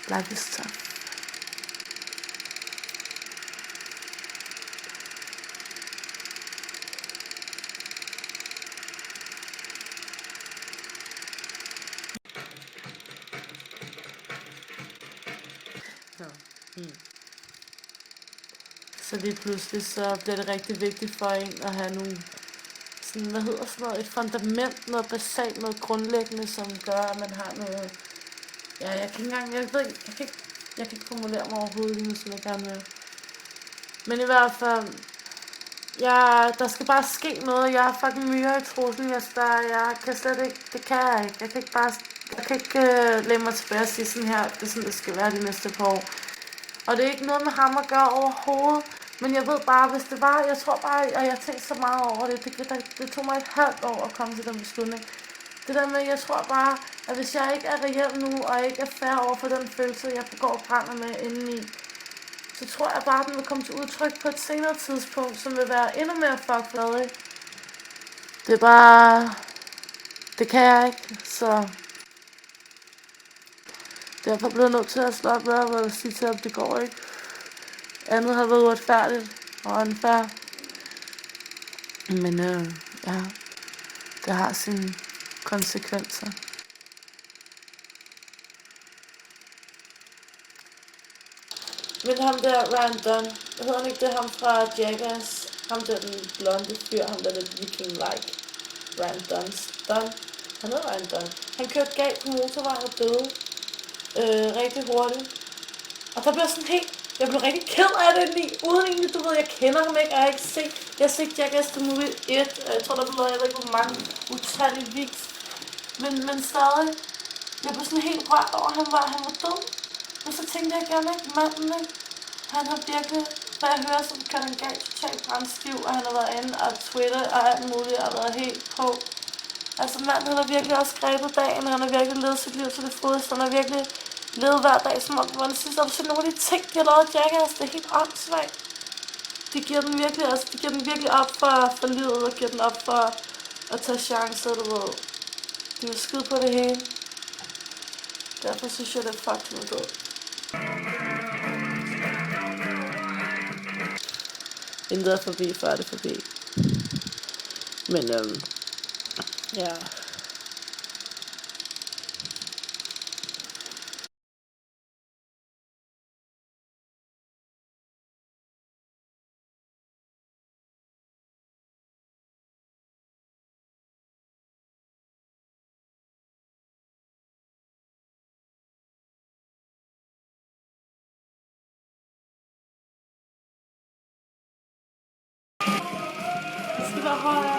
Life is tough. Så lige pludselig så bliver det rigtig vigtigt for en at have nogle sådan, hvad hedder sådan noget, et fundament, noget basalt, noget grundlæggende, som gør, at man har noget. Ja, jeg kan ikke engang, jeg kan ikke formulere mig overhovedet lige nu, som jeg gerne vil. Men i hvert fald, der skal bare ske noget. Jeg er fucking myre i trussen, jeg kan slet ikke, det kan jeg ikke. Jeg kan ikke lægge mig tilbage og sige sådan her, det er sådan, det skal være de næste par år. Og det er ikke noget med ham at gøre overhovedet. Men jeg ved bare, hvis det var, jeg tror bare, at jeg tænkte så meget over det. Det tog mig et halvt år at komme til den beslutning. Det der med, jeg tror bare, at hvis jeg ikke er reel nu, og ikke er fair over for den følelse, jeg går og brænder med indeni, så tror jeg bare, at den vil komme til udtryk på et senere tidspunkt, som vil være endnu mere fuckfladig. Det er bare, det kan jeg ikke, så derfor bliver jeg nødt til at slå op og sige til ham, det går ikke. Andet har været uretfærdigt og unfair. Men ja, det har sine konsekvenser. Men ham der, Ryan Dunn, hedder han ikke det, ham fra Jackass? Ham der, den blonde fyr, ham der lidt viking-like. Ryan Dunn. Han hedder Ryan Dunn. Han kørte galt på motorvejen og døde rigtig hurtigt. Og der blev sådan helt, jeg blev rigtig ked af det, uden egentlig, du ved, jeg kender ham ikke, og jeg har set Jackass The Movie 1, jeg tror der blev lavet, jeg ved ikke hvor mange, utalligvis. Men stadig, jeg blev sådan helt rørt over, at han var død. Men så tænkte jeg gerne ikke, manden ikke, han har virkelig, hvad jeg hører, så kan han galt totalt brændstiv, og han har været inde og Twitter og alt muligt, og været helt på. Altså manden, han har virkelig også grebet dagen, og han har virkelig levet sit liv til det fodeste, han har virkelig levet hver dag, som om det var den sidste. Og så nogle af de ting, de har lavet Jackass, det er helt åndssvagt. De giver den virkelig op for livet, og giver den op for at tage chancer, du ved. De vil skide på det hele. Derfor synes jeg, det er fucking død. Intet er forbi, før er det forbi. Men ja. Det skal være højere.